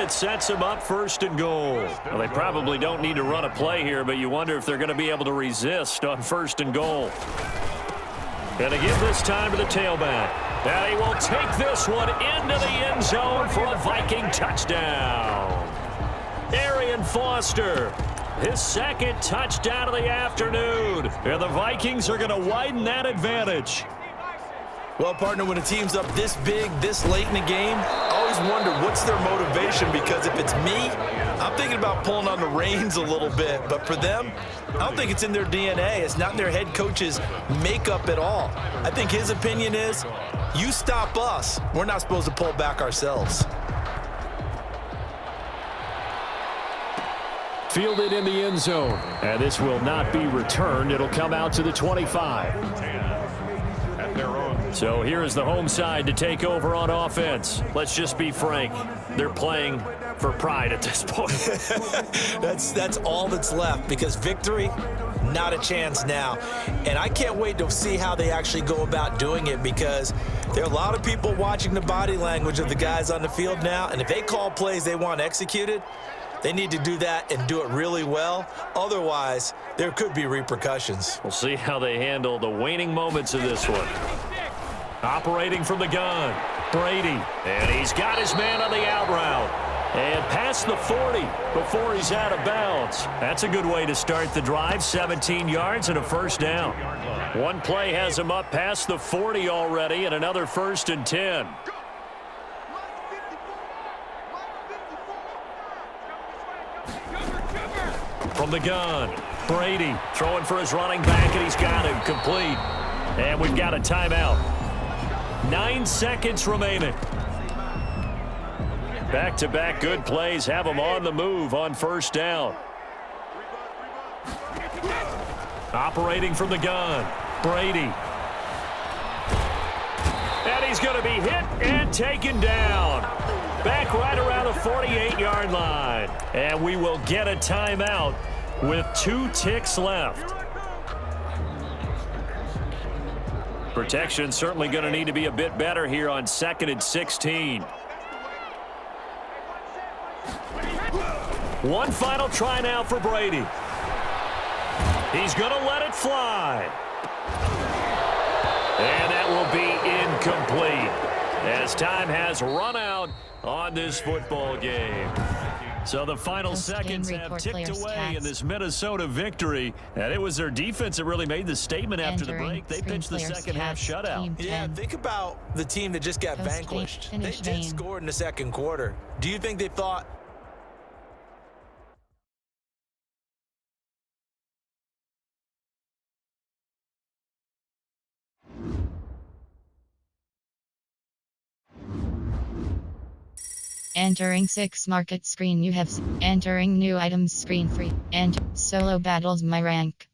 it sets them up first and goal. Well, they probably don't need to run a play here, but you wonder if they're going to be able to resist on first and goal. Going to give this time to the tailback. And he will take this one into the end zone for a Viking touchdown. Arian Foster, his second touchdown of the afternoon. And the Vikings are going to widen that advantage. Well, partner, when a team's up this big, this late in the game, I always wonder what's their motivation, because if it's me, I'm thinking about pulling on the reins a little bit. But for them, I don't think it's in their DNA. It's not in their head coach's makeup at all. I think his opinion is, you stop us, we're not supposed to pull back ourselves. Fielded in the end zone. And this will not be returned. It'll come out to the 25. So here is the home side to take over on offense. Let's just be frank. They're playing for pride at this point. That's all that's left, because victory, not a chance now. And I can't wait to see how they actually go about doing it, because there are a lot of people watching the body language of the guys on the field now, and if they call plays they want executed, they need to do that and do it really well. Otherwise, there could be repercussions. We'll see how they handle the waning moments of this one. Operating from the gun, Brady. And he's got his man on the out route. And past the 40 before he's out of bounds. That's a good way to start the drive. 17 yards and a first down. One play has him up past the 40 already, and another 1st and 10. From the gun, Brady throwing for his running back, and he's got him complete. And we've got a timeout. 9 seconds remaining. Back-to-back good plays have him on the move on first down. Operating from the gun, Brady. And he's going to be hit and taken down. Back right around the 48-yard line. And we will get a timeout with 2 ticks left. Protection certainly going to need to be a bit better here on 2nd and 16. One final try now for Brady. He's going to let it fly. And that will be incomplete, as time has run out on this football game. So the final seconds have ticked away in this Minnesota victory. And it was their defense that really made the statement after the break. They pitched the second half shutout. Yeah, think about the team that just got vanquished. They did score in the second quarter. Do you think they thought... Entering 6 market screen, you have entering new items screen free and solo battles my rank.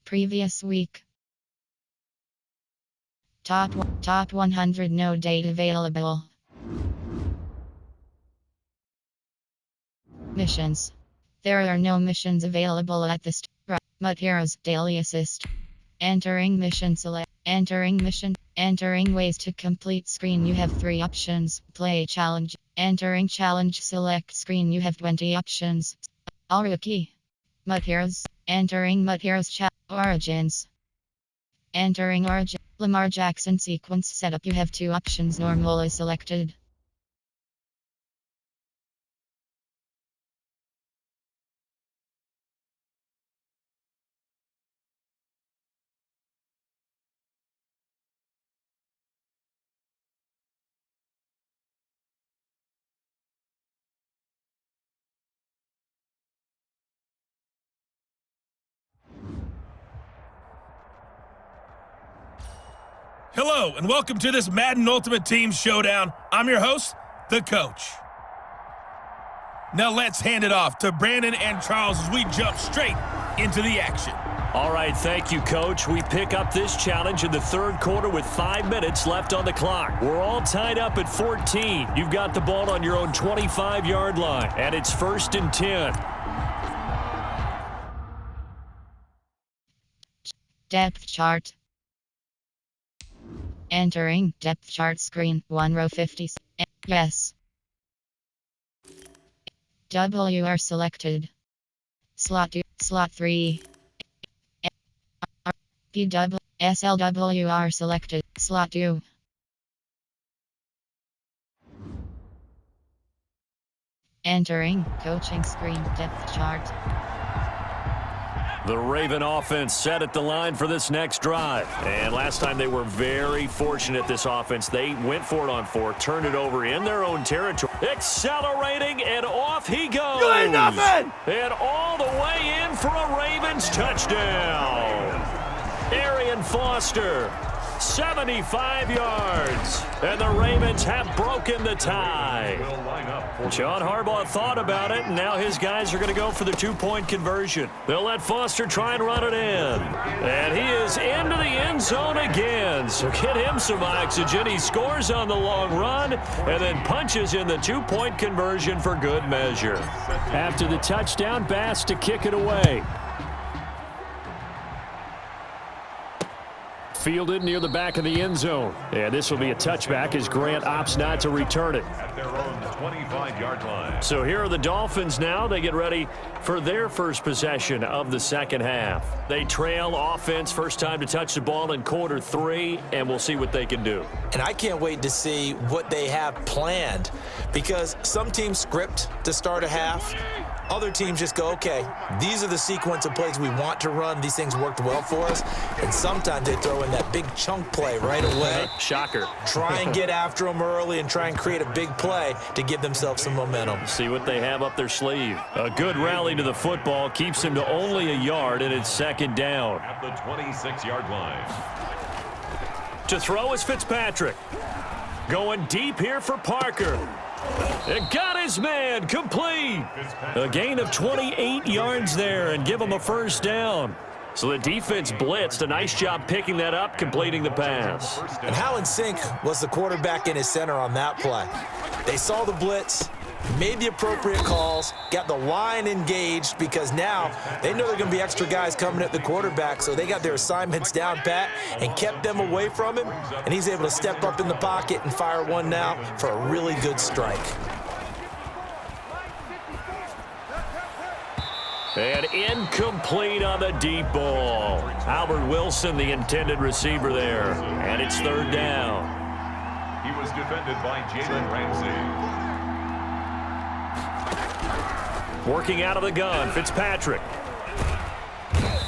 Previous week. Top 100 no date available. Missions. There are no missions available at this time. Mud Heroes Daily Assist. Entering mission select. Entering mission. Entering ways to complete screen, you have 3 options. Play challenge. Entering challenge select screen, you have 20 options. All rookie. Mud Heroes. Entering Mud Heroes Origins. Entering Origin. Lamar Jackson sequence setup, you have 2 options. Normal is selected. Hello, and welcome to this Madden Ultimate Team Showdown. I'm your host, The Coach. Now let's hand it off to Brandon and Charles as we jump straight into the action. All right, thank you, Coach. We pick up this challenge in the 3rd quarter with 5 minutes left on the clock. We're all tied up at 14. You've got the ball on your own 25-yard line, and it's 1st and 10. Depth chart. Entering depth chart screen 1 row 50. Yes. WR selected. Slot 2, slot 3. PW, SLWR selected. Slot 2. Entering coaching screen depth chart. The Raven offense set at the line for this next drive. And last time they were very fortunate, this offense. They went for it on 4, turned it over in their own territory. Accelerating, and off he goes. You ain't nothing! And all the way in for a Ravens touchdown. Arian Foster, 75 yards. And the Ravens have broken the tie. John Harbaugh thought about it, and now his guys are going to go for the 2-point conversion. They'll let Foster try and run it in. And he is into the end zone again. So get him some oxygen. He scores on the long run and then punches in the 2-point conversion for good measure. After the touchdown, Bass to kick it away. Fielded near the back of the end zone. And this will be a touchback as Grant opts not to return it. At their own 25-yard line. So here are the Dolphins now. They get ready for their first possession of the second half. They trail offense, first time to touch the ball in quarter 3, and we'll see what they can do. And I can't wait to see what they have planned, because some teams script to start a half. Other teams just go, okay, these are the sequence of plays we want to run. These things worked well for us. And sometimes they throw in that big chunk play right away. Shocker. Try and get after them early and try and create a big play to give themselves some momentum. See what they have up their sleeve. A good rally to the football keeps him to only a yard, and it's second down. At the 26-yard line. To throw is Fitzpatrick. Going deep here for Parker. It got his man complete. A gain of 28 yards there and give him a first down. So the defense blitzed. A nice job picking that up, completing the pass. And how in sync was the quarterback in his center on that play? They saw the blitz, made the appropriate calls, got the line engaged, because now they know there are going to be extra guys coming at the quarterback, so they got their assignments down pat and kept them away from him, and he's able to step up in the pocket and fire one now for a really good strike. And incomplete on the deep ball. Albert Wilson, the intended receiver there, and it's third down. He was defended by Jalen Ramsey. Working out of the gun, Fitzpatrick.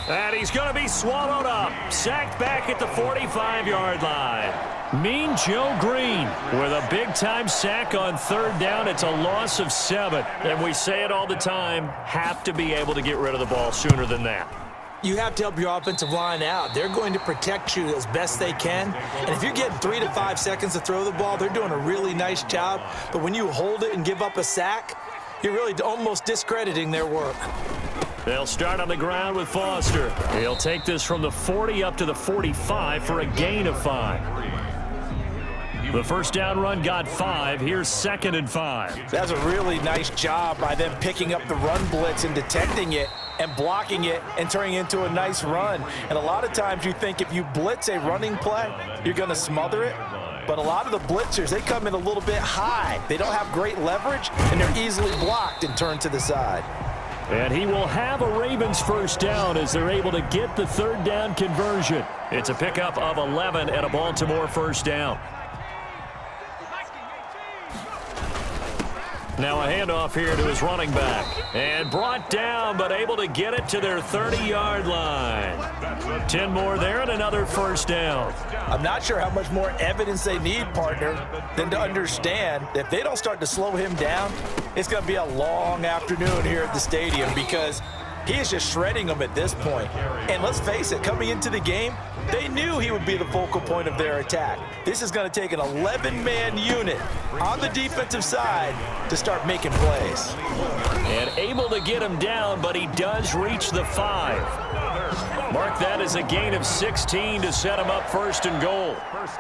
And he's going to be swallowed up. Sacked back at the 45-yard line. Mean Joe Green with a big-time sack on third down. It's a loss of 7. And we say it all the time, have to be able to get rid of the ball sooner than that. You have to help your offensive line out. They're going to protect you as best they can. And if you're getting 3 to 5 seconds to throw the ball, they're doing a really nice job. But when you hold it and give up a sack, you're really almost discrediting their work. They'll start on the ground with Foster. He'll take this from the 40 up to the 45 for a gain of 5. The first down run got 5. Here's 2nd and 5. That's a really nice job by them picking up the run blitz and detecting it and blocking it and turning it into a nice run. And a lot of times you think if you blitz a running play, you're going to smother it. But a lot of the blitzers, they come in a little bit high. They don't have great leverage, and they're easily blocked and turned to the side. And he will have a Ravens first down as they're able to get the third down conversion. It's a pickup of 11 and a Baltimore first down. Now a handoff here to his running back. And brought down, but able to get it to their 30-yard line. 10 more there and another first down. I'm not sure how much more evidence they need, partner, than to understand that if they don't start to slow him down, it's going to be a long afternoon here at the stadium, because he is just shredding them at this point. And let's face it, coming into the game, they knew he would be the focal point of their attack. This is going to take an 11-man unit on the defensive side to start making plays. And able to get him down, but he does reach the 5. Mark that as a gain of 16 to set him up first and goal.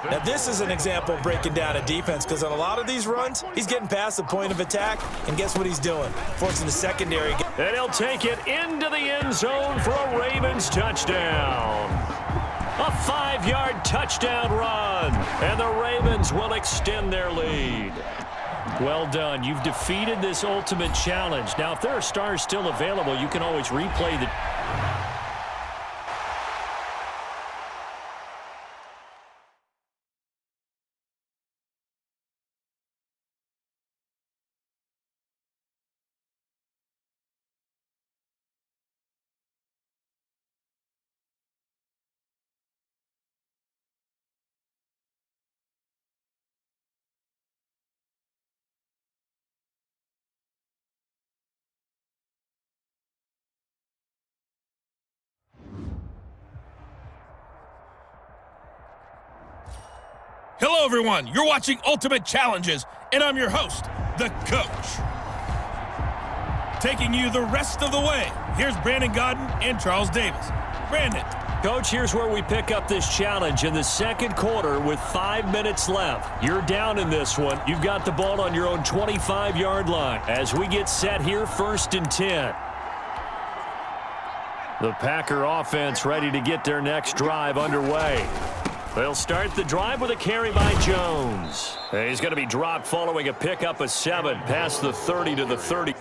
Now, this is an example of breaking down a defense, because on a lot of these runs, he's getting past the point of attack, and guess what he's doing? Forcing the secondary. And he'll take it into the end zone for a Ravens touchdown. A 5-yard touchdown run. And the Ravens will extend their lead. Well done. You've defeated this ultimate challenge. Now, if there are stars still available, you can always replay the... Hello, everyone. You're watching Ultimate Challenges, and I'm your host, the Coach. Taking you the rest of the way, here's Brandon Godden and Charles Davis. Brandon. Coach, here's where we pick up this challenge in the second quarter with 5 minutes left. You're down in this one. You've got the ball on your own 25-yard line as we get set here, 1st and 10. The Packer offense ready to get their next drive underway. They'll start the drive with a carry by Jones. He's going to be dropped following a pickup of 7 past the 30 to the 30.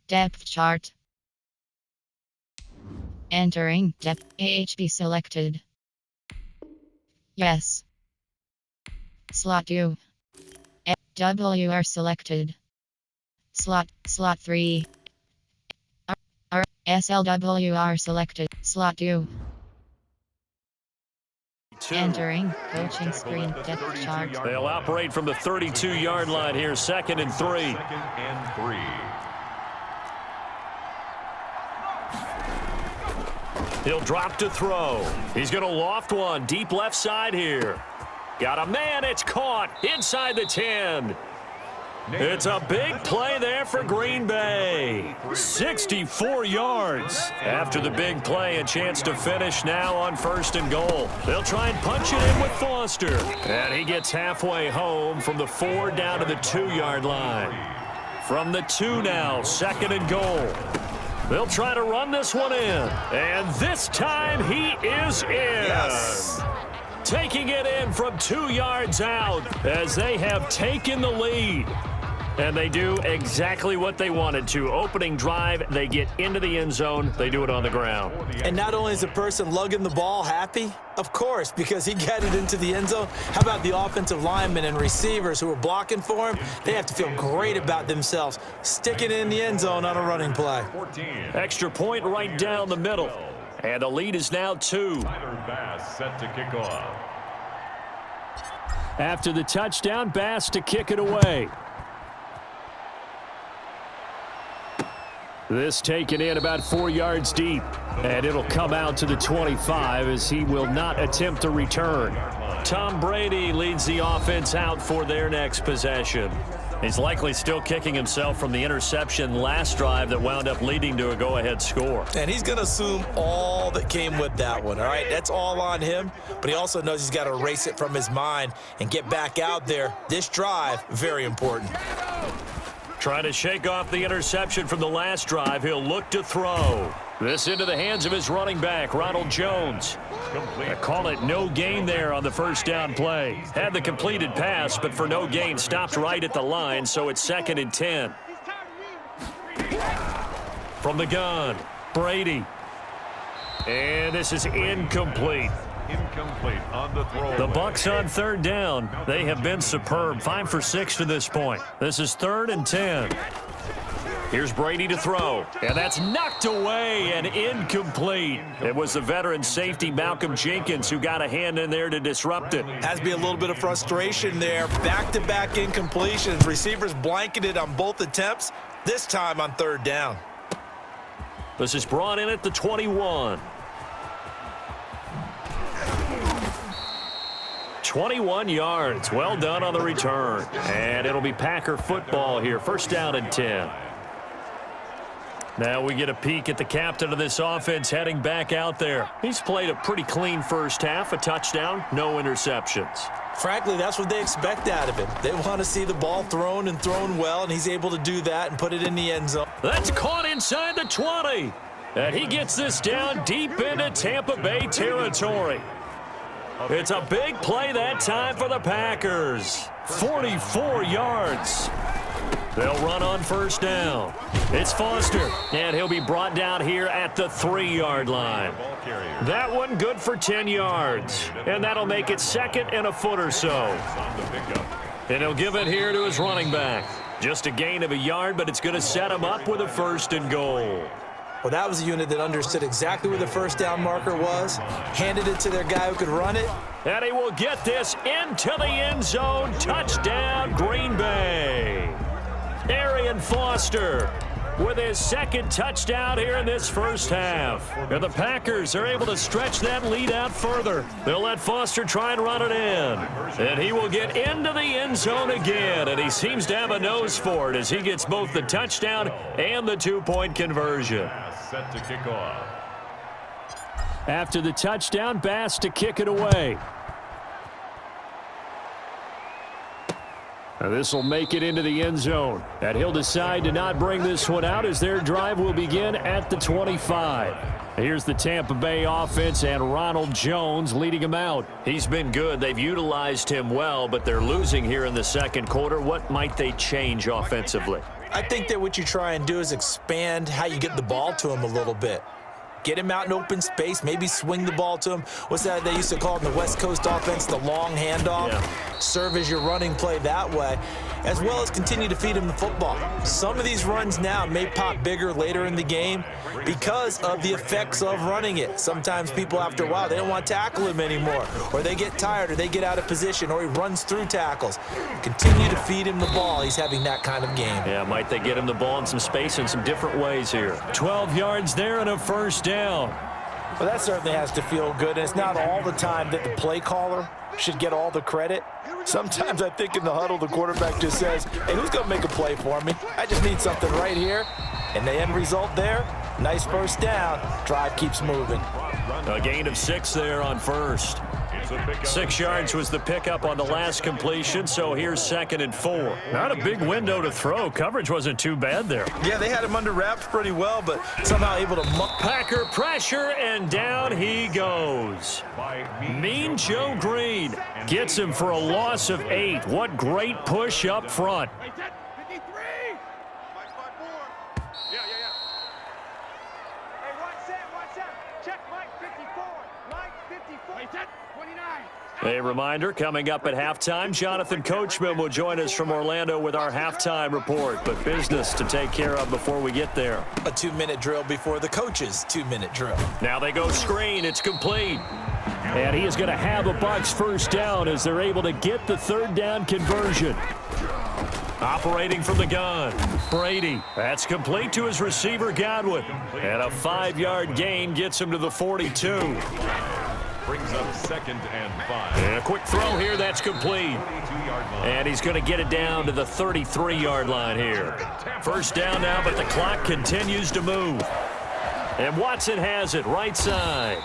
Depth chart. Entering depth. AHB selected. Yes. Slot 2. WR selected. Slot 3. SLWR selected. Slot 2. Entering coaching screen depth chart. They'll operate from the 32-yard line here, 2nd and 3. 2nd and 3. He'll drop to throw. He's going to loft one deep left side here. Got a man. It's caught inside the 10. It's a big play there for Green Bay. 64 yards. After the big play, a chance to finish now on 1st and goal. They'll try and punch it in with Foster. And he gets halfway home from the 4 down to the 2-yard line. From the 2 now, 2nd and goal. They'll try to run this one in. And this time he is in. Yes. Taking it in from 2 yards out as they have taken the lead. And they do exactly what they wanted to. Opening drive, they get into the end zone. They do it on the ground. And not only is the person lugging the ball happy, of course, because he got it into the end zone. How about the offensive linemen and receivers who are blocking for him? They have to feel great about themselves, sticking it in the end zone on a running play. 14. Extra point right down the middle. And the lead is now 2. Tyler Bass set to kick off. After the touchdown, Bass to kick it away. This taken in about 4 yards deep. And it'll come out to the 25 as he will not attempt to return. Tom Brady leads the offense out for their next possession. He's likely still kicking himself from the interception last drive that wound up leading to a go-ahead score. And he's going to assume all that came with that one, all right? That's all on him, but he also knows he's got to erase it from his mind and get back out there. This drive, very important. Trying to shake off the interception from the last drive. He'll look to throw. This into the hands of his running back, Ronald Jones. I call it no gain there on the 1st down play. Had the completed pass, but for no gain, stopped right at the line, so it's 2nd and 10. From the gun, Brady. And this is incomplete. Incomplete on the throw. The Bucs on 3rd down. They have been superb. 5 for 6 to this point. This is 3rd and 10. Here's Brady to throw. And that's knocked away and incomplete. It was the veteran safety Malcolm Jenkins who got a hand in there to disrupt it. Has to be a little bit of frustration there. Back-to-back incompletions. Receivers blanketed on both attempts, this time on 3rd down. This is brought in at the 21. 21 yards. Well done on the return. And it'll be Packer football here. 1st down and 10. Now we get a peek at the captain of this offense heading back out there. He's played a pretty clean 1st half, a touchdown, no interceptions. Frankly, that's what they expect out of him. They want to see the ball thrown and thrown well, and he's able to do that and put it in the end zone. That's caught inside the 20. And he gets this down deep into Tampa Bay territory. It's a big play that time for the Packers. 44 yards. They'll run on first down. It's Foster, and he'll be brought down here at the 3-yard line. That one good for 10 yards, and that'll make it second and a foot or so. And he'll give it here to his running back. Just a gain of a yard, but it's going to set him up with a 1st and goal. Well, that was a unit that understood exactly where the first down marker was, handed it to their guy who could run it. And he will get this into the end zone. Touchdown, Green Bay. Arian Foster with his 2nd touchdown here in this first half. And the Packers are able to stretch that lead out further. They'll let Foster try and run it in. And he will get into the end zone again. And he seems to have a nose for it as he gets both the touchdown and the 2-point conversion. Set to kick off. After the touchdown, Bass to kick it away. Now this will make it into the end zone. And he'll decide to not bring this one out as their drive will begin at the 25. Here's the Tampa Bay offense and Ronald Jones leading him out. He's been good. They've utilized him well, but they're losing here in the second quarter. What might they change offensively? I think that what you try and do is expand how you get the ball to him a little bit. Get him out in open space, maybe swing the ball to him. What's that they used to call it in the West Coast offense, the long handoff? Yeah. Serve as your running play that way, as well as continue to feed him the football. Some of these runs now may pop bigger later in the game because of the effects of running it. Sometimes people, after a while, they don't want to tackle him anymore, or they get tired, or they get out of position, or he runs through tackles. Continue to feed him the ball. He's having that kind of game. Yeah, might they get him the ball in some space in some different ways here. 12 yards there and a first down. Well, that certainly has to feel good. And it's not all the time that the play caller should get all the credit. Sometimes I think in the huddle, the quarterback just says, hey, who's going to make a play for me? I just need something right here. And the end result there, nice first down. Drive keeps moving. A gain of 6 there on first. 6 yards was the pickup on the last completion, so here's 2nd and 4. Not a big window to throw. Coverage wasn't too bad there. Yeah, they had him under wraps pretty well, but somehow able to Packer pressure, and down he goes. Mean Joe Green gets him for a loss of 8. What great push up front. A reminder, coming up at halftime, Jonathan Coachman will join us from Orlando with our halftime report, but business to take care of before we get there. A 2-minute drill before the coach's 2-minute drill. Now they go screen. It's complete. And he is going to have a Bucs first down as they're able to get the 3rd down conversion. Operating from the gun, Brady. That's complete to his receiver, Godwin. And a 5-yard gain gets him to the 42. Brings up 2nd and 5. And a quick throw here, that's complete. And he's going to get it down to the 33-yard line here. First down now, but the clock continues to move. And Watson has it right side.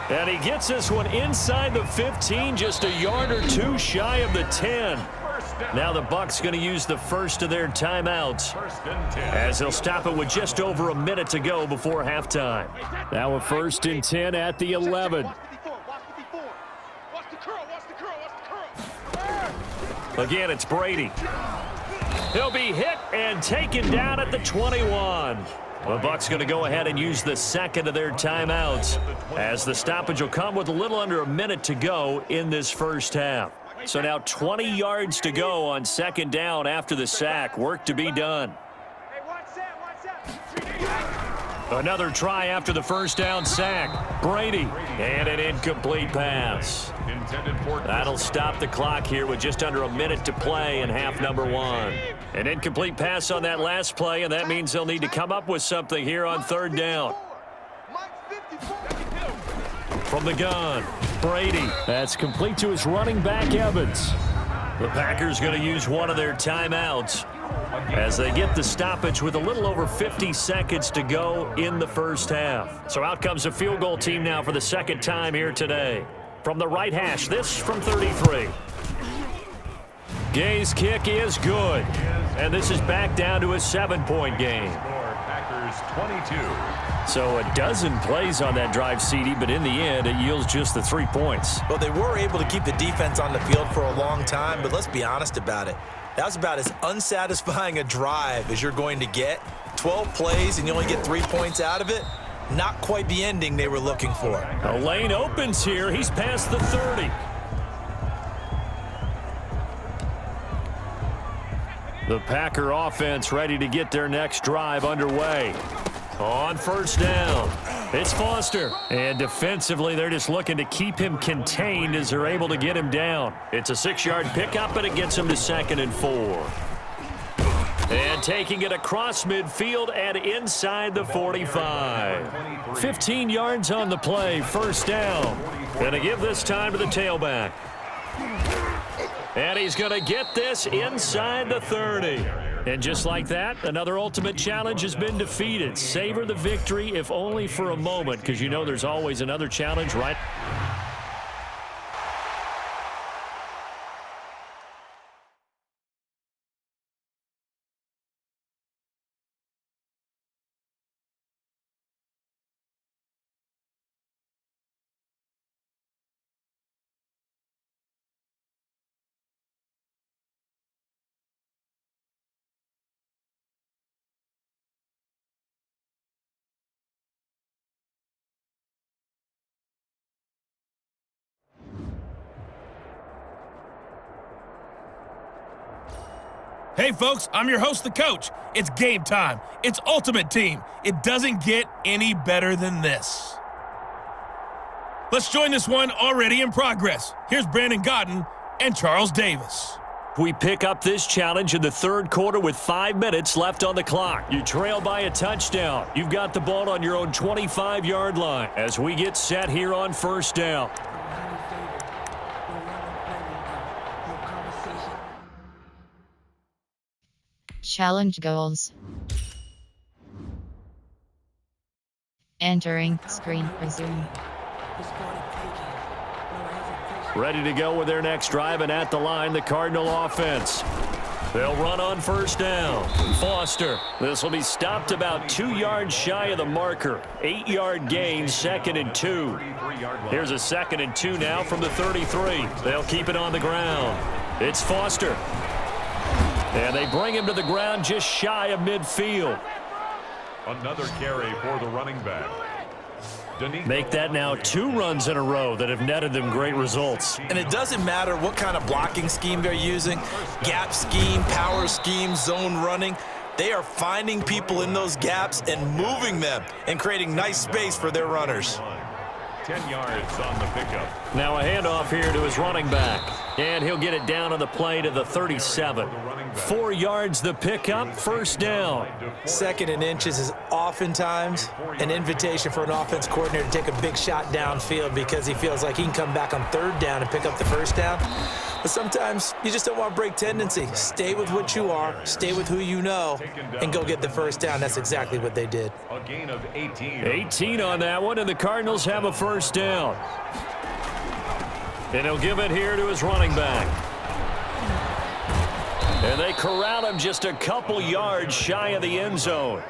And he gets this one inside the 15, just a yard or 2 shy of the 10. Now the Bucs going to use the first of their timeouts as they'll stop it with just over a minute to go before halftime. Now a 1st and 10 at the 11. Again, it's Brady. He'll be hit and taken down at the 21. The Bucs going to go ahead and use the 2nd of their timeouts as the stoppage will come with a little under a minute to go in this first half. So now 20 yards to go on 2nd down after the sack. Work to be done. Another try after the first down sack. Brady, and an incomplete pass. That'll stop the clock here with just under a minute to play in half number 1. An incomplete pass on that last play, and that means they'll need to come up with something here on 3rd down. From the gun, Brady. That's complete to his running back, Evans. The Packers going to use one of their timeouts as they get the stoppage with a little over 50 seconds to go in the first half. So out comes a field goal team now for the 2nd time here today. From the right hash, this from 33. Gay's kick is good. And this is back down to a 7-point game. Packers 22, So a dozen plays on that drive, CD, but in the end, it yields just the 3 points. Well, they were able to keep the defense on the field for a long time, but let's be honest about it. That was about as unsatisfying a drive as you're going to get. 12 plays and you only get 3 points out of it. Not quite the ending they were looking for. A lane opens here. He's past the 30. The Packer offense ready to get their next drive underway. On first down, it's Foster. And defensively, they're just looking to keep him contained as they're able to get him down. It's a 6-yard pickup, and it gets him to 2nd and 4. And taking it across midfield and inside the 45. 15 yards on the play, first down. Going to give this time to the tailback. And he's going to get this inside the 30. And just like that, another ultimate challenge has been defeated. Savor the victory, if only for a moment, because you know there's always another challenge, right? Hey, folks, I'm your host, the coach. It's game time. It's Ultimate Team. It doesn't get any better than this. Let's join this one already in progress. Here's Brandon Gaudin and Charles Davis. We pick up this challenge in the third quarter with 5 minutes left on the clock. You trail by a touchdown. You've got the ball on your own 25-yard line as we get set here on first down. Challenge goals. Entering screen. Resume. Ready to go with their next drive, and at the line, the Cardinal offense. They'll run on first down. Foster. This will be stopped about 2 yards shy of the marker. 8-yard gain, 2nd and 2. Here's a 2nd and 2 now from the 33. They'll keep it on the ground. It's Foster. And they bring him to the ground just shy of midfield. Another carry for the running back. Make that now 2 runs in a row that have netted them great results. And it doesn't matter what kind of blocking scheme they're using, gap scheme, power scheme, zone running. They are finding people in those gaps and moving them and creating nice space for their runners. 10 yards on the pickup. Now a handoff here to his running back. And he'll get it down on the play to the 37. 4 yards the pickup, first down. 2nd and inches is oftentimes an invitation for an offense coordinator to take a big shot downfield because he feels like he can come back on 3rd down and pick up the first down. But sometimes you just don't want to break tendency. Stay with what you are, stay with who you know, and go get the first down. That's exactly what they did. A gain of 18. 18 on that one, and the Cardinals have a first down. And he'll give it here to his running back. And they corral him just a couple yards shy of the end zone.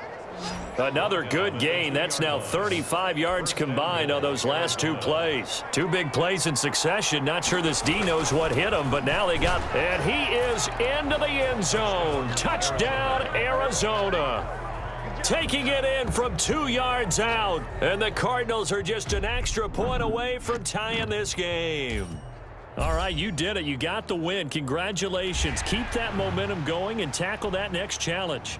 Another good gain. That's now 35 yards combined on those last 2 plays. 2 big plays in succession. Not sure this D knows what hit him, but now they got... And he is into the end zone. Touchdown, Arizona. Taking it in from 2 yards out. And the Cardinals are just an extra point away from tying this game. All right, you did it. You got the win. Congratulations. Keep that momentum going and tackle that next challenge.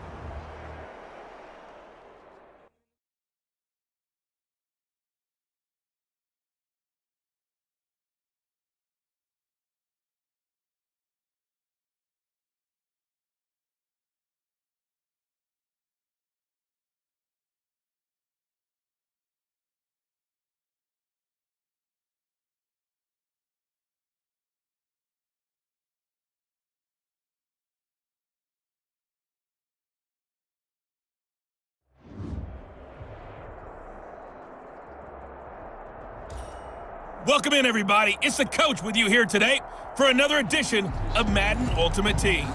Welcome in, everybody. It's the coach with you here today for another edition of Madden Ultimate Team.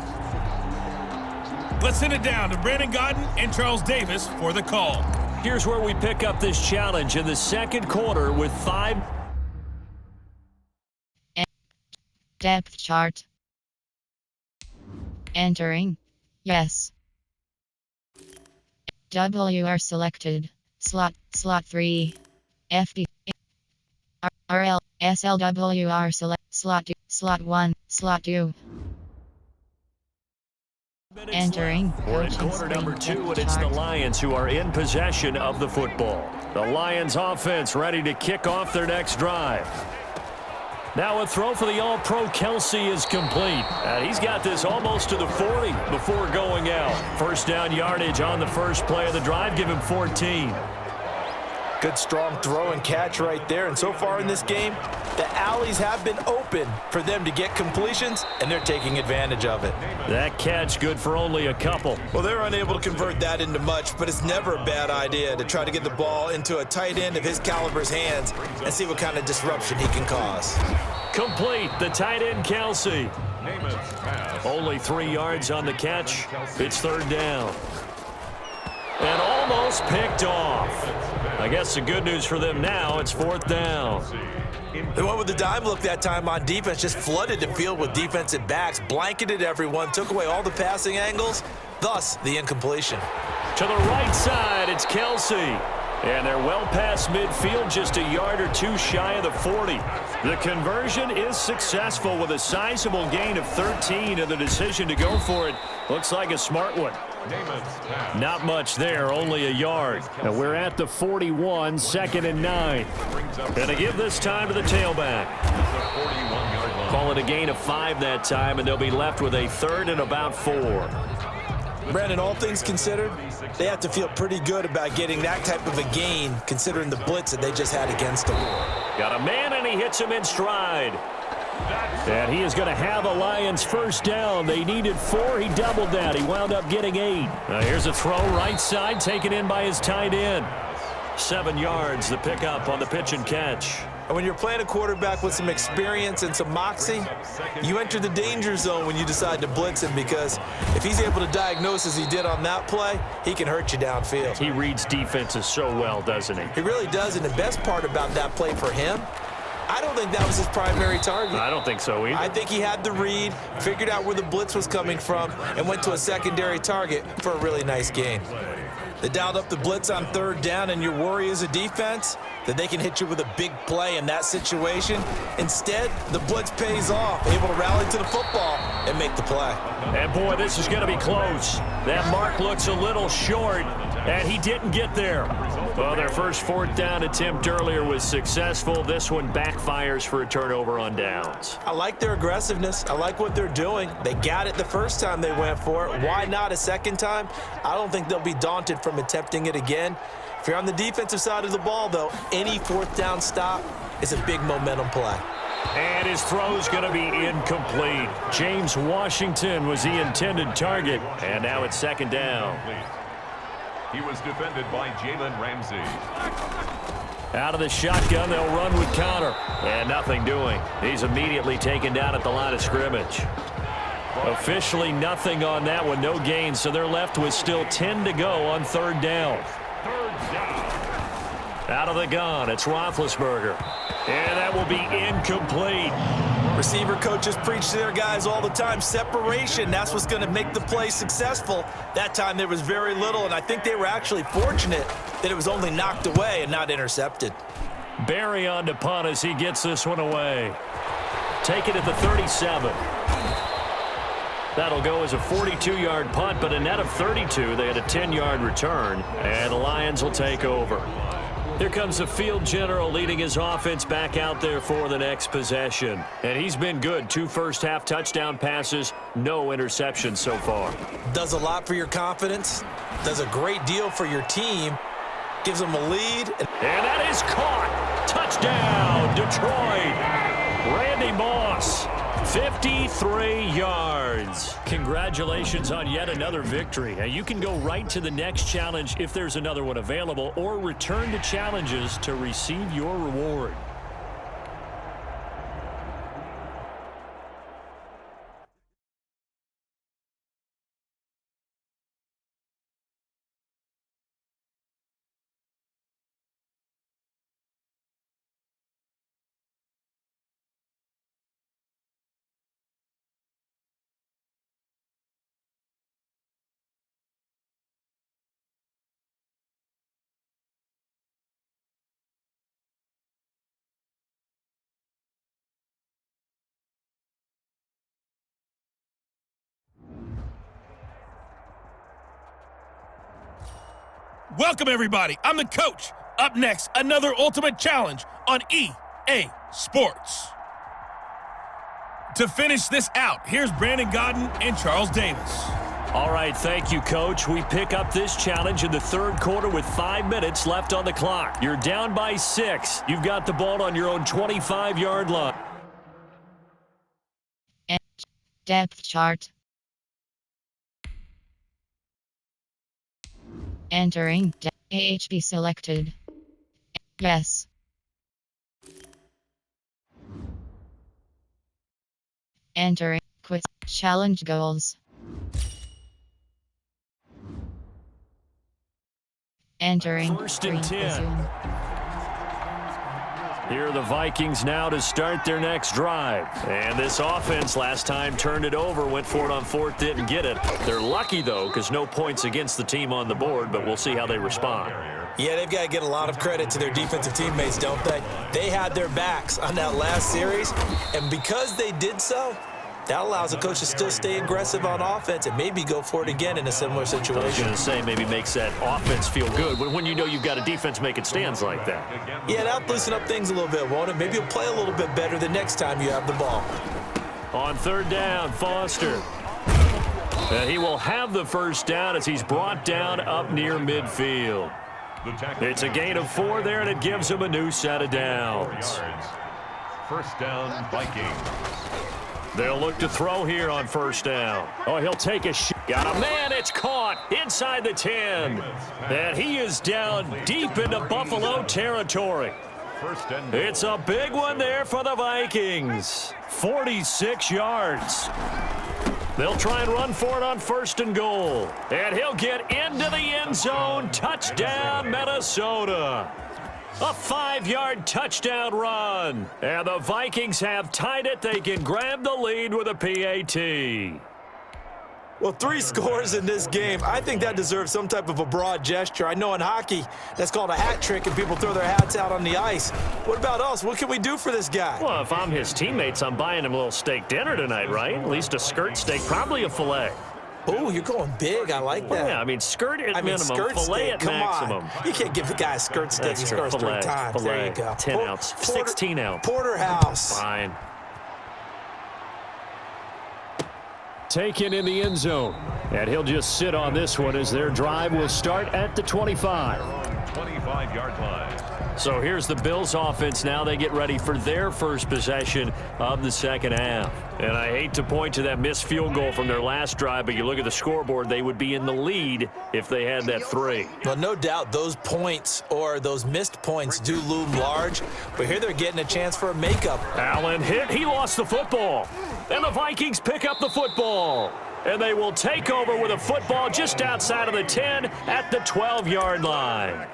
Let's send it down to Brandon Gaudin and Charles Davis for the call. Here's where we pick up this challenge in the second quarter with 5. Depth chart. Entering. Yes. WR selected. Slot 3. FD. RL. SLWR select. Slot 1. Slot 2. Entering. We're in quarter number 2, and it's the Lions who are in possession of the football. The Lions offense ready to kick off their next drive. Now a throw for the All-Pro Kelsey is complete. And he's got this almost to the 40 before going out. First down yardage on the first play of the drive. Give him 14. Good strong throw and catch right there. And so far in this game, the alleys have been open for them to get completions, and they're taking advantage of it. That catch good for only a couple. Well, they're unable to convert that into much, but it's never a bad idea to try to get the ball into a tight end of his caliber's hands and see what kind of disruption he can cause. Complete, the tight end Kelsey. Only 3 yards on the catch. It's third down. And almost picked off. I guess the good news for them now, it's fourth down. They went with the dime look that time on defense, just flooded the field with defensive backs, blanketed everyone, took away all the passing angles, thus the incompletion. To the right side, it's Kelsey. And they're well past midfield, just a yard or two shy of the 40. The conversion is successful with a sizable gain of 13, and the decision to go for it looks like a smart one. Not much there, only a yard. And we're at the 41, 2nd and 9. Gonna give this time to the tailback. Call it a gain of 5 that time, and they'll be left with a third and about 4. Brandon, all things considered, they have to feel pretty good about getting that type of a gain considering the blitz that they just had against them. Got a man, and he hits him in stride. And he is going to have a Lions first down. They needed 4. He doubled that. He wound up getting 8. Now here's a throw right side taken in by his tight end. 7 yards, the pickup on the pitch and catch. And when you're playing a quarterback with some experience and some moxie, you enter the danger zone when you decide to blitz him, because if he's able to diagnose as he did on that play, he can hurt you downfield. He reads defenses so well, doesn't he? He really does, and the best part about that play for him, I don't think that was his primary target. I don't think so either. I think he had the read, figured out where the blitz was coming from, and went to a secondary target for a really nice gain. They dialed up the blitz on third down, and your worry as a defense that they can hit you with a big play in that situation. Instead, the blitz pays off, able to rally to the football and make the play. And boy, this is going to be close. That mark looks a little short, and he didn't get there. Well, their first fourth down attempt earlier was successful. This one backfires for a turnover on downs. I like their aggressiveness. I like what they're doing. They got it the first time they went for it. Why not a second time? I don't think they'll be daunted from attempting it again. If you're on the defensive side of the ball, though, any fourth down stop is a big momentum play. And his throw's going to be incomplete. James Washington was the intended target, and now it's second down. He was defended by Jalen Ramsey. Out of the shotgun, they'll run with Connor. And nothing doing. He's immediately taken down at the line of scrimmage. Officially nothing on that one, no gain, so they're left with still 10 to go on third down. Out of the gun, it's Roethlisberger. And that will be incomplete. Receiver coaches preach to their guys all the time. Separation, that's what's going to make the play successful. That time there was very little, and I think they were actually fortunate that it was only knocked away and not intercepted. Barry on to punt as he gets this one away. Take it at the 37. That'll go as a 42-yard punt, but a net of 32. They had a 10-yard return, and the Lions will take over. Here comes the field general leading his offense back out there for the next possession. And he's been good. 2 first-half touchdown passes, no interceptions so far. Does a lot for your confidence, does a great deal for your team, gives them a lead. And that is caught. Touchdown, Detroit. Randy Moss. 53 yards. Congratulations on yet another victory. Now you can go right to the next challenge if there's another one available, or return to challenges to receive your reward. Welcome, everybody. I'm the coach. Up next, another Ultimate Challenge on EA Sports. To finish this out, here's Brandon Gaudin and Charles Davis. All right, thank you, Coach. We pick up this challenge in the third quarter with 5 minutes left on the clock. You're down by 6. You've got the ball on your own 25-yard line. Depth chart. Entering AHP selected. Yes. Entering quiz challenge goals. Entering First and 10. resume. Here are the Vikings now to start their next drive. And this offense last time turned it over, went for it on fourth, didn't get it. They're lucky, though, because no points against the team on the board, but we'll see how they respond. Yeah, they've got to get a lot of credit to their defensive teammates, don't they? They had their backs on that last series, and because they did so, that allows the coach to still stay aggressive on offense and maybe go for it again in a similar I was situation. going to say maybe makes that offense feel good when you know you've got a defense making stands like that. Yeah, that'll loosen up things a little bit, won't it? Maybe you'll play a little bit better the next time you have the ball. On third down, Foster. And he will have the first down as he's brought down up near midfield. It's a gain of 4 there, and it gives him a new set of downs. First down, Vikings. They'll look to throw here on first down. Oh, he'll take a shot. Got a man. It's caught inside the 10. And he is down deep into Buffalo territory. First and It's a big one there for the Vikings. 46 yards. They'll try and run for it on first and goal. And he'll get into the end zone. Touchdown, Minnesota. A 5-yard touchdown run. And the Vikings have tied it. They can grab the lead with a PAT. Well, 3 scores in this game. I think that deserves some type of a broad gesture. I know in hockey, that's called a hat trick, and people throw their hats out on the ice. What about us? What can we do for this guy? Well, if I'm his teammates, I'm buying him a little steak dinner tonight, right? At least a skirt steak, probably a filet. Oh, you're going big. I like that. Yeah, I mean, skirt at minimum, skirt filet steak. at Come maximum. on. You can't give the guy a skirt steak. That's He your scores 3 filet, times. There you go. 10 ounce, 16 ounce. Porterhouse. Fine. Taken in the end zone. And he'll just sit on this one as their drive will start at the 25. 25-yard line. So here's the Bills offense now. They get ready for their first possession of the second half. And I hate to point to that missed field goal from their last drive, but you look at the scoreboard, they would be in the lead if they had that 3. Well, no doubt those points or those missed points do loom large, but here they're getting a chance for a makeup. Allen hit. He lost the football. And the Vikings pick up the football. And they will take over with a football just outside of the 10 at the 12-yard line.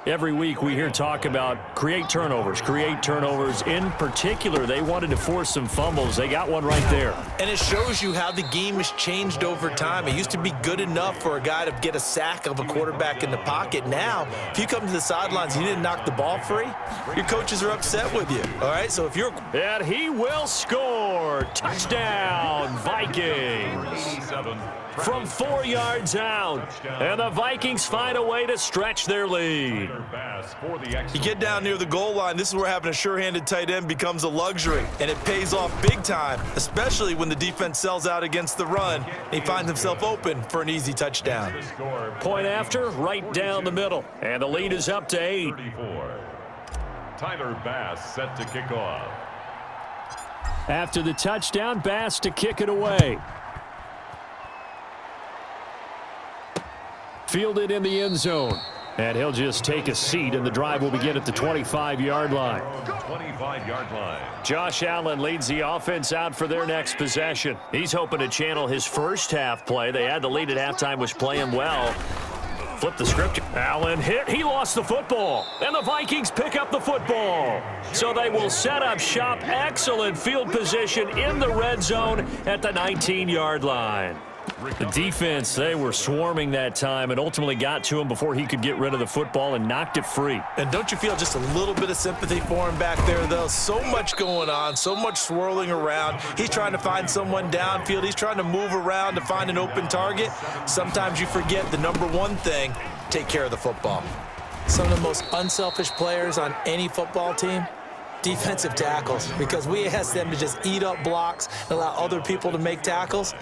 Every week we hear talk about create turnovers. In particular, they wanted to force some fumbles. They got one right there. And it shows you how the game has changed over time. It used to be good enough for a guy to get a sack of a quarterback in the pocket. Now, if you come to the sidelines and you didn't knock the ball free, your coaches are upset with you. All right, so if you're... And he will score. Touchdown, Vikings. 87. From 4 yards out. And the Vikings find a way to stretch their lead. You get down near the goal line, this is where having a sure-handed tight end becomes a luxury, and it pays off big time, especially when the defense sells out against the run. He finds himself open for an easy touchdown. Point after, right down the middle. And the lead is up to 8. 34. Tyler Bass set to kick off. After the touchdown, Bass to kick it away. Fielded in the end zone. And he'll just take a seat, and the drive will begin at the 25-yard line. 25-yard line. Josh Allen leads the offense out for their next possession. He's hoping to channel his first half play. They had the lead at halftime, was playing well. Flip the script. Allen hit. He lost the football. And the Vikings pick up the football. So they will set up shop. Excellent field position in the red zone at the 19-yard line. The defense, they were swarming that time and ultimately got to him before he could get rid of the football and knocked it free. And don't you feel just a little bit of sympathy for him back there, though? So much going on, so much swirling around. He's trying to find someone downfield. He's trying to move around to find an open target. Sometimes you forget the number one thing, take care of the football. Some of the most unselfish players on any football team, defensive tackles, because we ask them to just eat up blocks and allow other people to make tackles.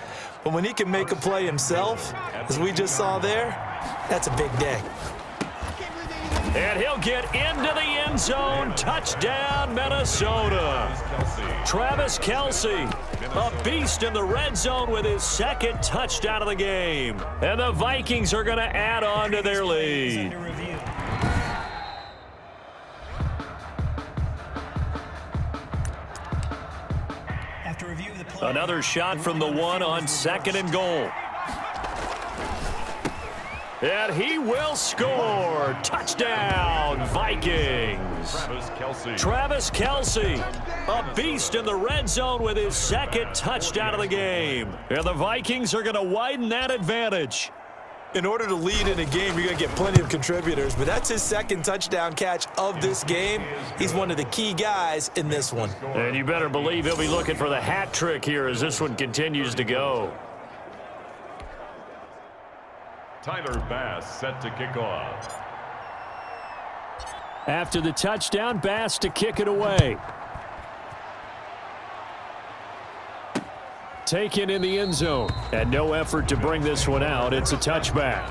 But when he can make a play himself, as we just saw there, that's a big day. And he'll get into the end zone. Touchdown, Minnesota. Travis Kelce, a beast in the red zone with his second touchdown of the game. And the Vikings are going to add on to their lead. Another shot from the one on 2nd and goal. And he will score. Touchdown, Vikings. Travis Kelce, a beast in the red zone with his second touchdown of the game. And the Vikings are going to widen that advantage. In order to lead in a game, you're going to get plenty of contributors, but that's his second touchdown catch of this game. He's one of the key guys in this one. And you better believe he'll be looking for the hat trick here as this one continues to go. Tyler Bass set to kick off. After the touchdown, Bass to kick it away. Taken in the end zone. And no effort to bring this one out. It's a touchback.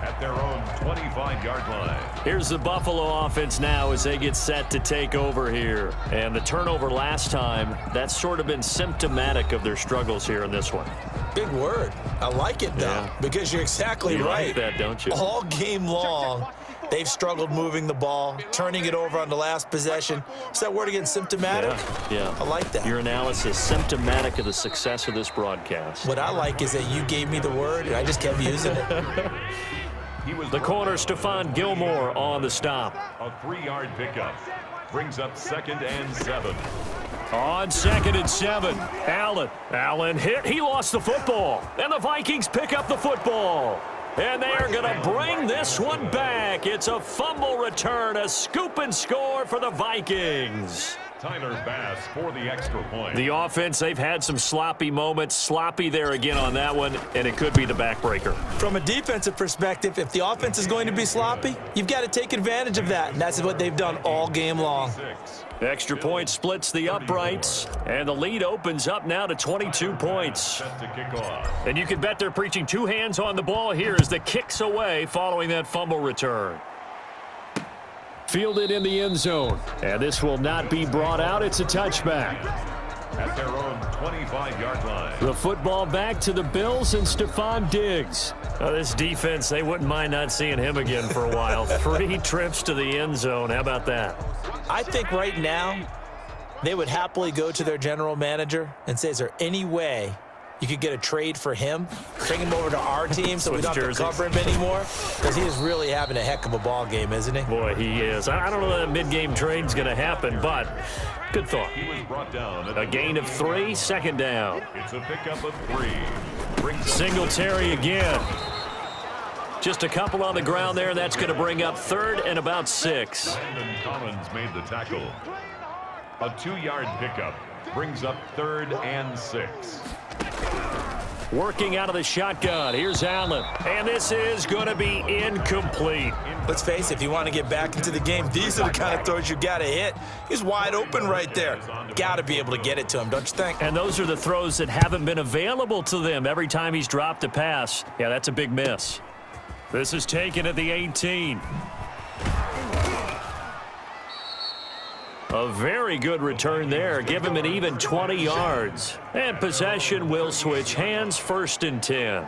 At their own 25-yard line. Here's the Buffalo offense now as they get set to take over here. And the turnover last time, that's sort of been symptomatic of their struggles here in this one. Big word. I like it, though, because you're exactly right. You like that, don't you? All game long, they've struggled moving the ball, turning it over on the last possession. Is that word again, symptomatic? Yeah. I like that. Your analysis, symptomatic of the success of this broadcast. What I like is that you gave me the word, and I just kept using it. The corner, Stephon Gilmore, on the stop. A 3-yard pickup. Brings up 2nd and 7. On 2nd and 7, Allen hit. He lost the football. And the Vikings pick up the football. And they are going to bring this one back. It's a fumble return, a scoop and score for the Vikings. Tyler Bass for the extra point. The offense, they've had some sloppy moments. Sloppy there again on that one, and it could be the backbreaker. From a defensive perspective, if the offense is going to be sloppy, you've got to take advantage of that, and that's what they've done all game long. Extra point splits the uprights, and the lead opens up now to 22 points. And you can bet they're preaching two hands on the ball here as the kick's away following that fumble return. Fielded in the end zone, and this will not be brought out. It's a touchback. At their own 25-yard line. The football back to the Bills and Stephon Diggs. This defense, they wouldn't mind not seeing him again for a while. 3 trips to the end zone. How about that? I think right now they would happily go to their general manager and say, is there any way you could get a trade for him, bring him over to our team so we don't have to cover him anymore? Because he is really having a heck of a ball game, isn't he? Boy, he is. I don't know that mid-game trade's going to happen, but good thought. He was brought down. A gain of 3, 2nd down. It's a pickup of 3. Singletary again. Just a couple on the ground there. That's going to bring up 3rd and about 6. Landon Collins made the tackle. A 2-yard pickup brings up 3rd and 6. Working out of the shotgun. Here's Allen. And this is going to be incomplete. Let's face it, if you want to get back into the game, these are the kind of throws you got to hit. He's wide open right there. Got to be able to get it to him, don't you think? And those are the throws that haven't been available to them every time he's dropped a pass. Yeah, that's a big miss. This is taken at the 18. A very good return there. Give him an even 20 yards. And possession will switch hands, 1st and 10.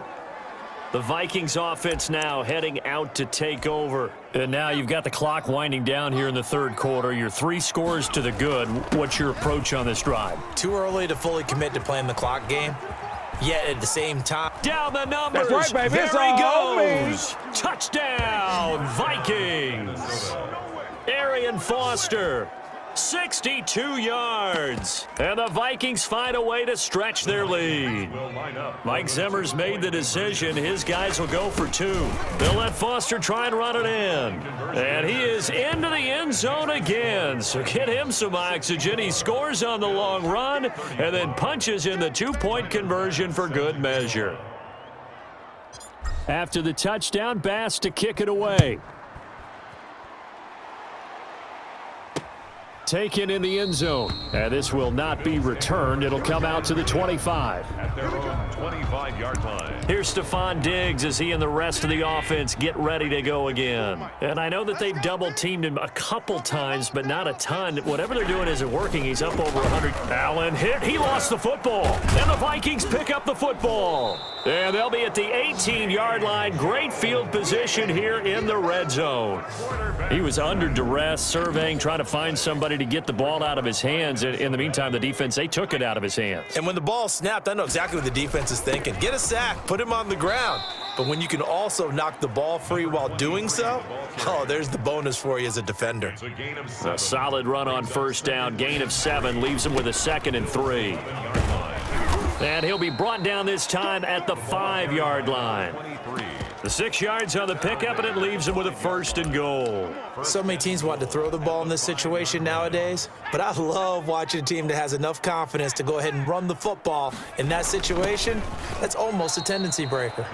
The Vikings offense now heading out to take over. And now you've got the clock winding down here in the 3rd quarter. Your 3 scores to the good. What's your approach on this drive? Too early to fully commit to playing the clock game. Yet at the same time, down the numbers. That's right, baby. There he goes. Touchdown, Vikings. Arian Foster, 62 yards. And the Vikings find a way to stretch their lead. Mike Zimmer's made the decision. His guys will go for 2. They'll let Foster try and run it in. And he is into the end zone again. So get him some oxygen. He scores on the long run and then punches in the 2-point conversion for good measure. After the touchdown, Bass to kick it away. Taken in the end zone. And this will not be returned. It'll come out to the 25. At their own 25-yard line. Here's Stephon Diggs as he and the rest of the offense get ready to go again. And I know that they've double-teamed him a couple times, but not a ton. Whatever they're doing isn't working. He's up over 100. Allen hit. He lost the football. And the Vikings pick up the football. And they'll be at the 18-yard line. Great field position here in the red zone. He was under duress, surveying, trying to find somebody to get the ball out of his hands. In the meantime, the defense, they took it out of his hands. And when the ball snapped, I know exactly what the defense is thinking. Get a sack, put him on the ground. But when you can also knock the ball free while doing so, oh, there's the bonus for you as a defender. A solid run on first down. Gain of 7 leaves him with a 2nd and 3. And he'll be brought down this time at the 5-yard line. The 6 yards on the pickup, and it leaves him with a 1st and goal. So many teams want to throw the ball in this situation nowadays, but I love watching a team that has enough confidence to go ahead and run the football. In that situation, that's almost a tendency breaker.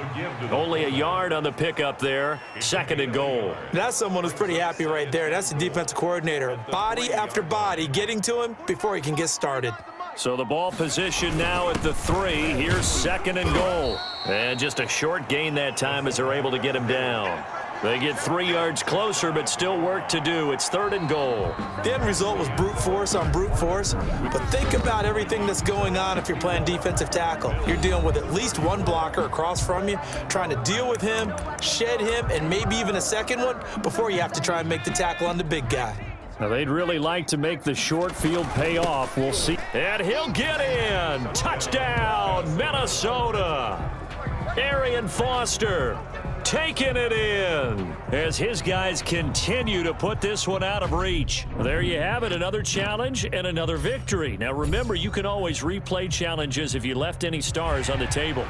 Only a yard on the pickup there. 2nd and goal. That's someone who's pretty happy right there. That's the defensive coordinator. Body after body getting to him before he can get started. So the ball position now at the 3. Here's 2nd and goal. And just a short gain that time as they're able to get him down. They get 3 yards closer, but still work to do. It's 3rd and goal. The end result was brute force on brute force. But think about everything that's going on if you're playing defensive tackle. You're dealing with at least one blocker across from you, trying to deal with him, shed him, and maybe even a second one before you have to try and make the tackle on the big guy. Now, they'd really like to make the short field pay off. We'll see. And he'll get in. Touchdown, Minnesota. Arian Foster taking it in as his guys continue to put this one out of reach. There you have it, another challenge and another victory. Now, remember, you can always replay challenges if you left any stars on the table.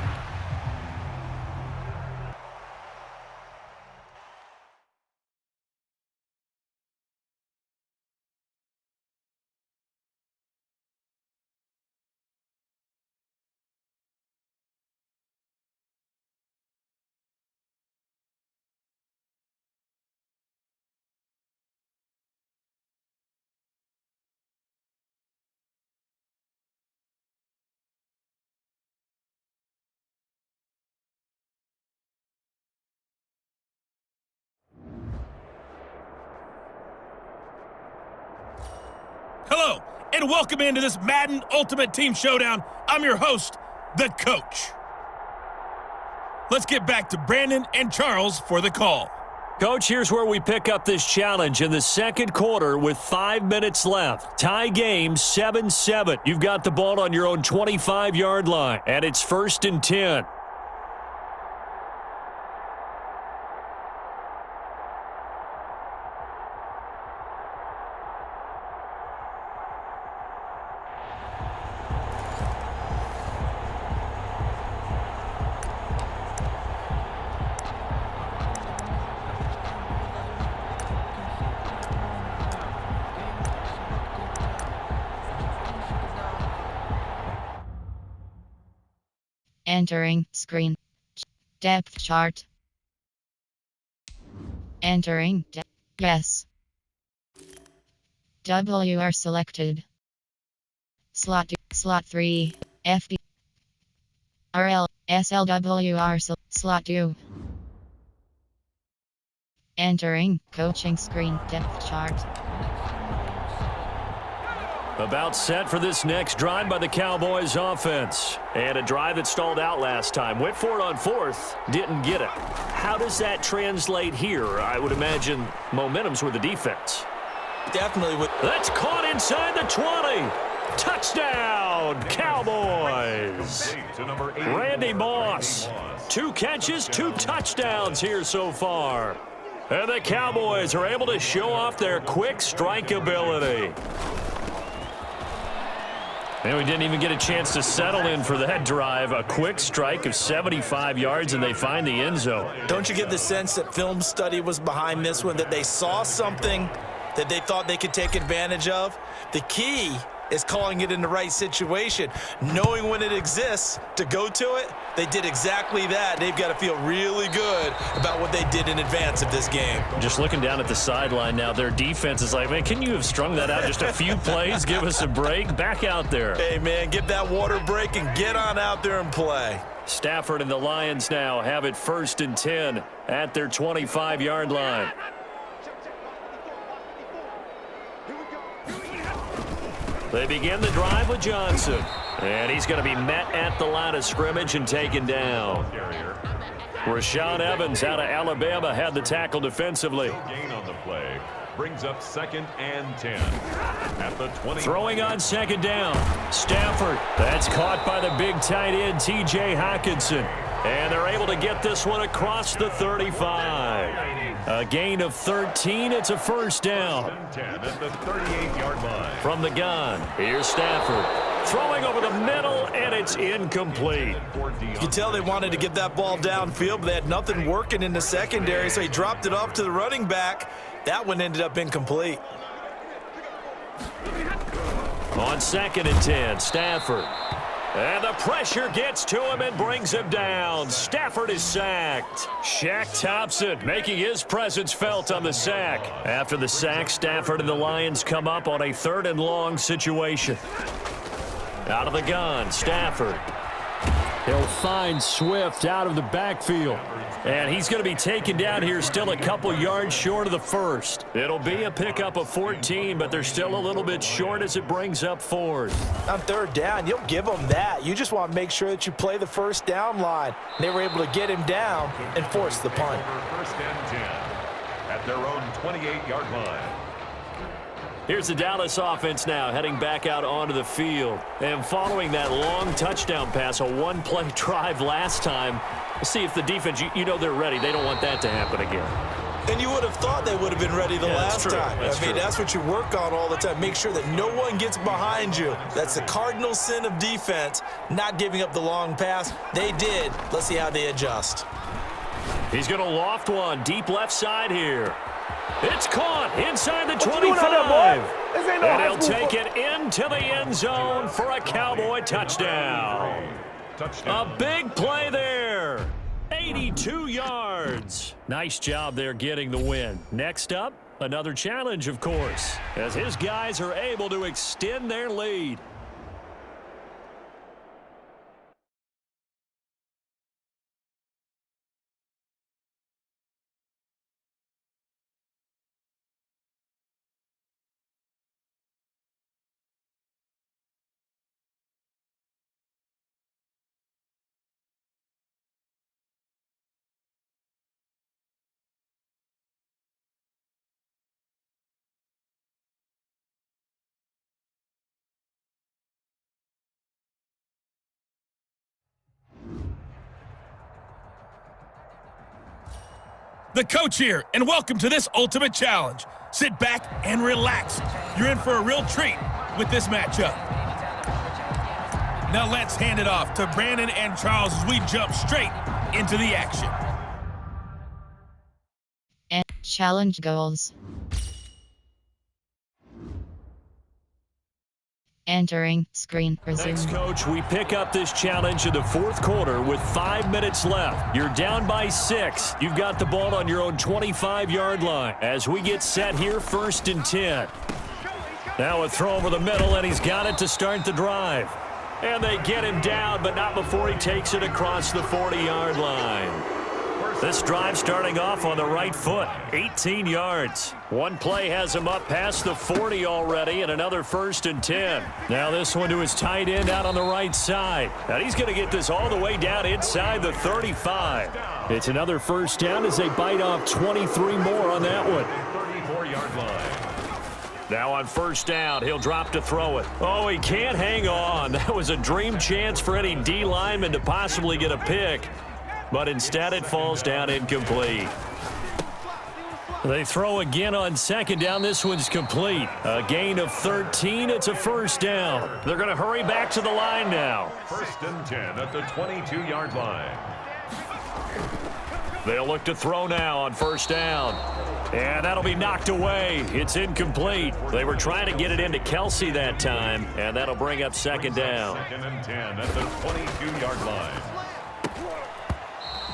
Hello, and welcome into this Madden Ultimate Team Showdown. I'm your host, the Coach. Let's get back to Brandon and Charles for the call. Coach, here's where we pick up this challenge in the second quarter with 5 minutes left. Tie game 7-7. You've got the ball on your own 25-yard line, and it's 1st and 10. Entering screen. Depth chart. Entering. Yes. WR selected. Slot 3. FD. RL. SLWR. Slot 2. Entering coaching screen. Depth chart. About set for this next drive by the Cowboys offense. And a drive that stalled out last time. Went for it on 4th, didn't get it. How does that translate here? I would imagine momentum's with the defense. Definitely. That's caught inside the 20. Touchdown, Cowboys. Randy Moss. 2 catches, 2 touchdowns here so far. And the Cowboys are able to show off their quick strike ability. And we didn't even get a chance to settle in for that drive. A quick strike of 75 yards, and they find the end zone. Don't you get the sense that film study was behind this one, that they saw something that they thought they could take advantage of? The key is calling it in the right situation. Knowing when it exists to go to it, they did exactly that. They've got to feel really good about what they did in advance of this game. Just looking down at the sideline now, their defense is like, man, can you have strung that out just a few plays? Give us a break. Back out there. Hey, man, give that water break and get on out there and play. Stafford and the Lions now have it 1st and 10 at their 25-yard line. They begin the drive with Johnson. And he's going to be met at the line of scrimmage and taken down. Rashaan Evans out of Alabama had the tackle defensively. Gain on the play. Brings up 2nd and 10 at the 20. Throwing on 2nd down. Stafford. That's caught by the big tight end, T.J. Hockenson. And they're able to get this one across the 35. A gain of 13. It's a 1st down. 10 at the 38-yard line. From the gun, here's Stafford. Throwing over the middle, and it's incomplete. You can tell they wanted to get that ball downfield, but they had nothing working in the secondary, so he dropped it off to the running back. That one ended up incomplete. On 2nd and 10, Stafford. And the pressure gets to him and brings him down. Stafford is sacked. Shaq Thompson making his presence felt on the sack. After the sack, Stafford and the Lions come up on a 3rd and long situation. Out of the gun, Stafford. He'll find Swift out of the backfield. And he's going to be taken down here still a couple yards short of the 1st. It'll be a pickup of 14, but they're still a little bit short as it brings up 4th. On 3rd down, you'll give them that. You just want to make sure that you play the 1st down line. They were able to get him down and force the punt. 1st and 10 at their own 28-yard line. Here's the Dallas offense now heading back out onto the field. And following that long touchdown pass, a one-play drive last time, we'll see if the defense, you know they're ready. They don't want that to happen again. And you would have thought they would have been ready the last time. That's what you work on all the time. Make sure that no one gets behind you. That's the cardinal sin of defense, not giving up the long pass. They did. Let's see how they adjust. He's going to loft one deep left side here. It's caught inside the 25. And he'll take it into the end zone for a Cowboy touchdown. A big play there. 82 yards. Nice job there getting the win. Next up, another challenge, of course, as his guys are able to extend their lead. The coach here, and welcome to this Ultimate Challenge. Sit back and relax. You're in for a real treat with this matchup. Now let's hand it off to Brandon and Charles as we jump straight into the action. And challenge goals. Entering screen resume. Thanks, Coach. We pick up this challenge in the 4th quarter with 5 minutes left. You're down by 6. You've got the ball on your own 25-yard line. As we get set here, 1st and 10. Now a throw over the middle, and he's got it to start the drive. And they get him down, but not before he takes it across the 40-yard line. This drive starting off on the right foot, 18 yards. One play has him up past the 40 already, and another 1st and 10. Now this one to his tight end out on the right side. And he's going to get this all the way down inside the 35. It's another 1st down as they bite off 23 more on that one. 34-yard line. Now on 1st down, he'll drop to throw it. Oh, he can't hang on. That was a dream chance for any D lineman to possibly get a pick. But instead it falls down incomplete. They throw again on 2nd down. This one's complete. A gain of 13. It's a 1st down. They're going to hurry back to the line now. 1st and 10 at the 22-yard line. They'll look to throw now on first down. And that'll be knocked away. It's incomplete. They were trying to get it into Kelsey that time, and that'll bring up second down. Second and 10 at the 22-yard line.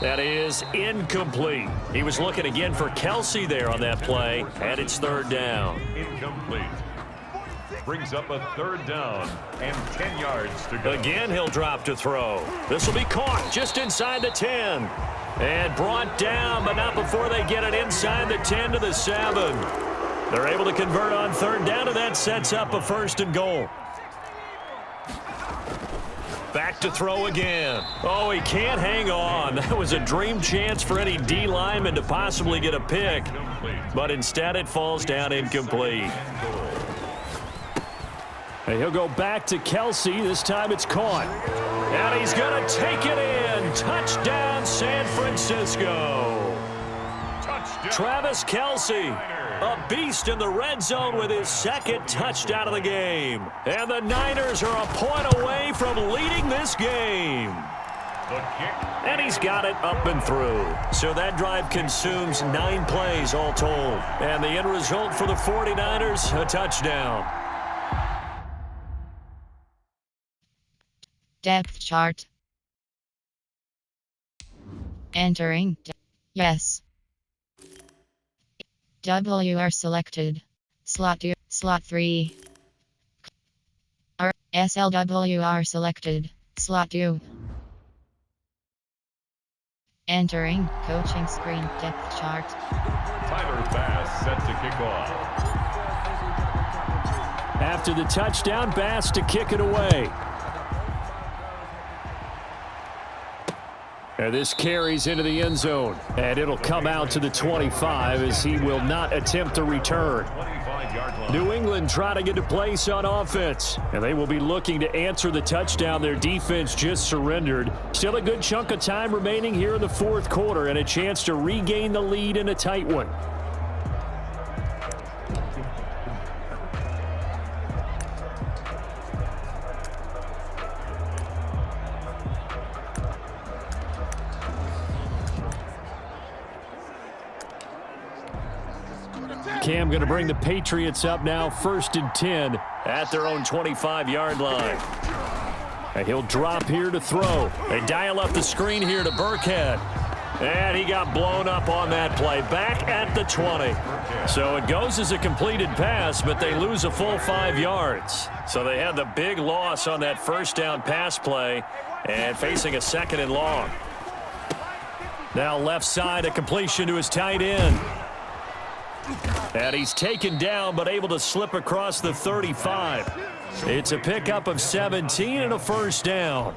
That is incomplete. He was looking again for Kelsey there on that play, and it's third down. Incomplete. Brings up a third down and 10 yards to go. Again, he'll drop to throw. This will be caught just inside the 10. And brought down, but not before they get it inside the 10 to the 7. They're able to convert on third down, and that sets up a first and goal. Back to throw again. Oh, he can't hang on. That was a dream chance for any D lineman to possibly get a pick. But instead it falls down incomplete. And he'll go back to Kelsey. This time it's caught. And he's going to take it in. Touchdown, San Francisco. Touchdown. Travis Kelsey, a beast in the red zone with his second touchdown of the game. And the Niners are a point away from leading this game. The kick. And he's got it up and through. So that drive consumes 9 plays all told. And the end result for the 49ers, a touchdown. Depth chart. Entering. Yes. WR selected. Slot 2. Slot 3. SLWR selected. Slot 2. Entering. Coaching screen. Depth chart. Tyler Bass set to kick off. After the touchdown, Bass to kick it away. And this carries into the end zone. And it'll come out to the 25 as he will not attempt to return. 25-yard line. New England trying to get a place on offense. And they will be looking to answer the touchdown their defense just surrendered. Still a good chunk of time remaining here in the fourth quarter and a chance to regain the lead in a tight one. Cam going to bring the Patriots up now, 1st and 10 at their own 25-yard line. And he'll drop here to throw. They dial up the screen here to Burkhead. And he got blown up on that play, back at the 20. So it goes as a completed pass, but they lose a full 5 yards. So they had the big loss on that first down pass play and facing a second and long. Now left side, a completion to his tight end. And he's taken down, but able to slip across the 35. It's a pickup of 17 and a first down.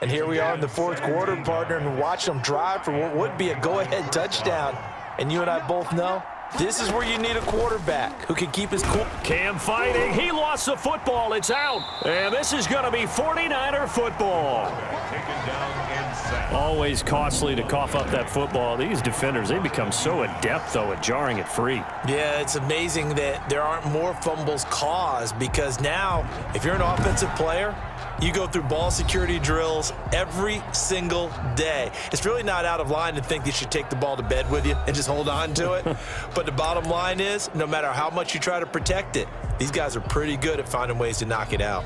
And here we are in the fourth quarter, partner, and watch them drive for what would be a go-ahead touchdown. And you and I both know this is where you need a quarterback who can keep his cool. Cam fighting. He lost the football. It's out. And this is going to be 49er football. Taken down and sacked. Always costly to cough up that football. These defenders, they become so adept, though, at jarring it free. Yeah, it's amazing that there aren't more fumbles caused because now, if you're an offensive player, you go through ball security drills every single day. It's really not out of line to think you should take the ball to bed with you and just hold on to it. But the bottom line is, no matter how much you try to protect it, these guys are pretty good at finding ways to knock it out.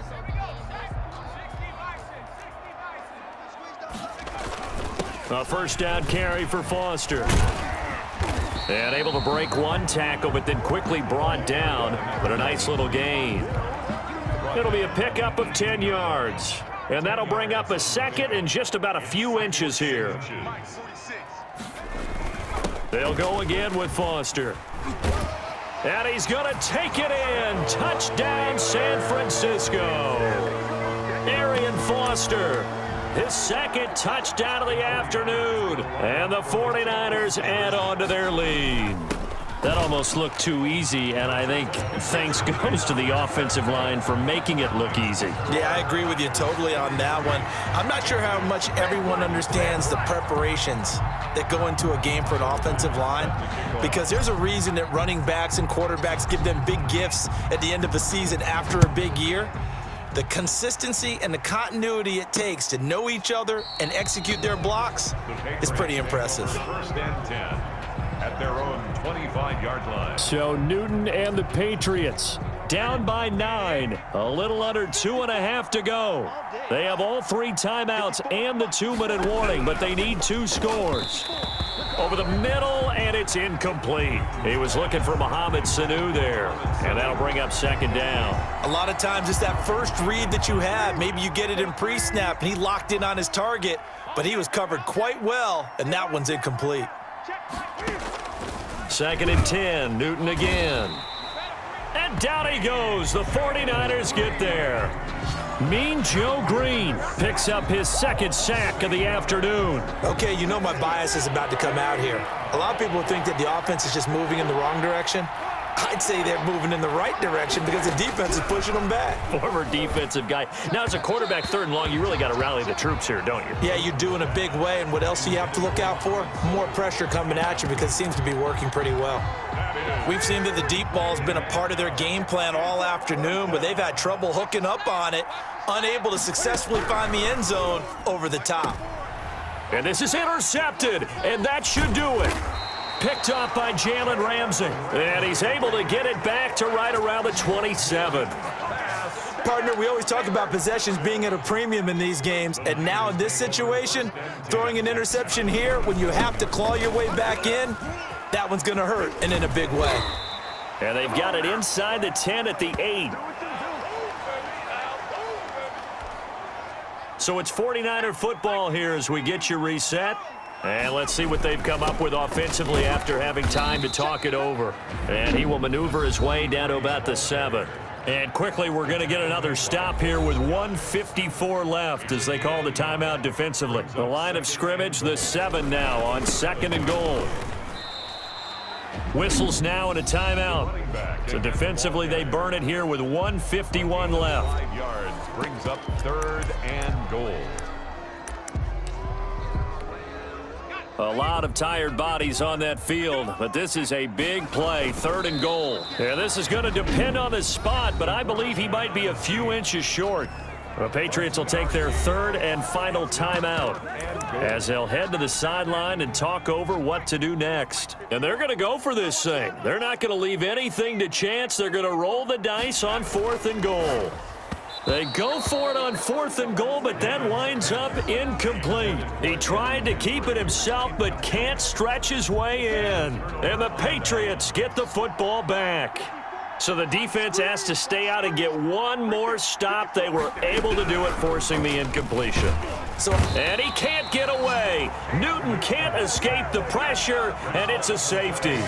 A first down carry for Foster. And able to break one tackle, but then quickly brought down. But a nice little gain. It'll be a pickup of 10 yards. And that'll bring up a second and just about a few inches here. They'll go again with Foster. And he's going to take it in. Touchdown, San Francisco. Arian Foster, his second touchdown of the afternoon. And the 49ers add on to their lead. That almost looked too easy, and I think thanks goes to the offensive line for making it look easy. Yeah, I agree with you totally on that one. I'm not sure how much everyone understands the preparations that go into a game for an offensive line, because there's a reason that running backs and quarterbacks give them big gifts at the end of a season after a big year. The consistency and the continuity it takes to know each other and execute their blocks is pretty impressive. First and 10 at their own 25-yard line. So Newton and the Patriots down by 9. A little under 2.5 to go. They have all 3 timeouts and the 2-minute warning, but they need 2 scores. Over the middle, and it's incomplete. He was looking for Mohamed Sanu there, and that'll bring up 2nd down. A lot of times it's that first read that you have. Maybe you get it in pre-snap, and he locked in on his target, but he was covered quite well, and that one's incomplete. 2nd and 10, Newton again. And down he goes. The 49ers get there. Mean Joe Green picks up his 2nd sack of the afternoon. Okay, you know my bias is about to come out here. A lot of people think that the offense is just moving in the wrong direction. I'd say they're moving in the right direction because the defense is pushing them back. Former defensive guy. Now, as a quarterback 3rd and long, you really got to rally the troops here, don't you? Yeah, you do in a big way, and what else do you have to look out for? More pressure coming at you because it seems to be working pretty well. We've seen that the deep ball has been a part of their game plan all afternoon, but they've had trouble hooking up on it, unable to successfully find the end zone over the top. And this is intercepted, and that should do it. Picked off by Jalen Ramsey, and he's able to get it back to right around the 27. Partner, we always talk about possessions being at a premium in these games, and now in this situation, throwing an interception here when you have to claw your way back in, that one's going to hurt, and in a big way. And they've got it inside the 10 at the 8. So it's 49er football here as we get you reset. And let's see what they've come up with offensively after having time to talk it over. And he will maneuver his way down to about the 7. And quickly, we're going to get another stop here with 1:54 left as they call the timeout defensively. The line of scrimmage, the 7 now on 2nd and goal. Whistles now and a timeout. So defensively, they burn it here with 1:51 left. 5 yards brings up 3rd and goal. A lot of tired bodies on that field, but this is a big play, 3rd and goal. Yeah, this is going to depend on the spot, but I believe he might be a few inches short. The Patriots will take their 3rd and final timeout as they'll head to the sideline and talk over what to do next. And they're going to go for this thing. They're not going to leave anything to chance. They're going to roll the dice on 4th and goal. They go for it on 4th and goal, but that winds up incomplete. He tried to keep it himself, but can't stretch his way in. And the Patriots get the football back. So the defense has to stay out and get one more stop. They were able to do it, forcing the incompletion. And he can't get away. Newton can't escape the pressure, and it's a safety.